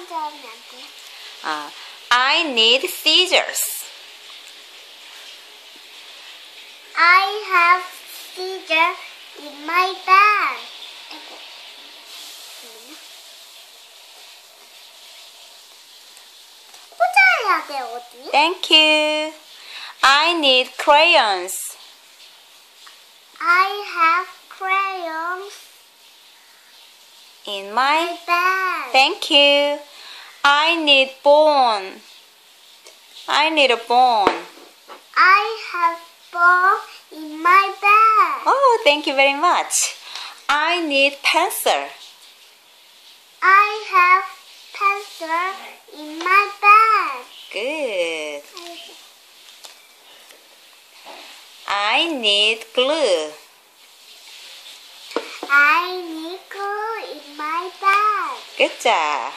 먼저 하면 안 돼요? I need scissors. I have scissors in my bag. 아이고. 꽂아야 돼, 어디? Thank you. I need crayons. I have crayons In in my my bag. Thank you. I need bone. I need a bone. I have ball in my bag. Oh, thank you very much. I need pencil. I have pencil in my bag. Good. I need glue. I need glue in my bag. Good job.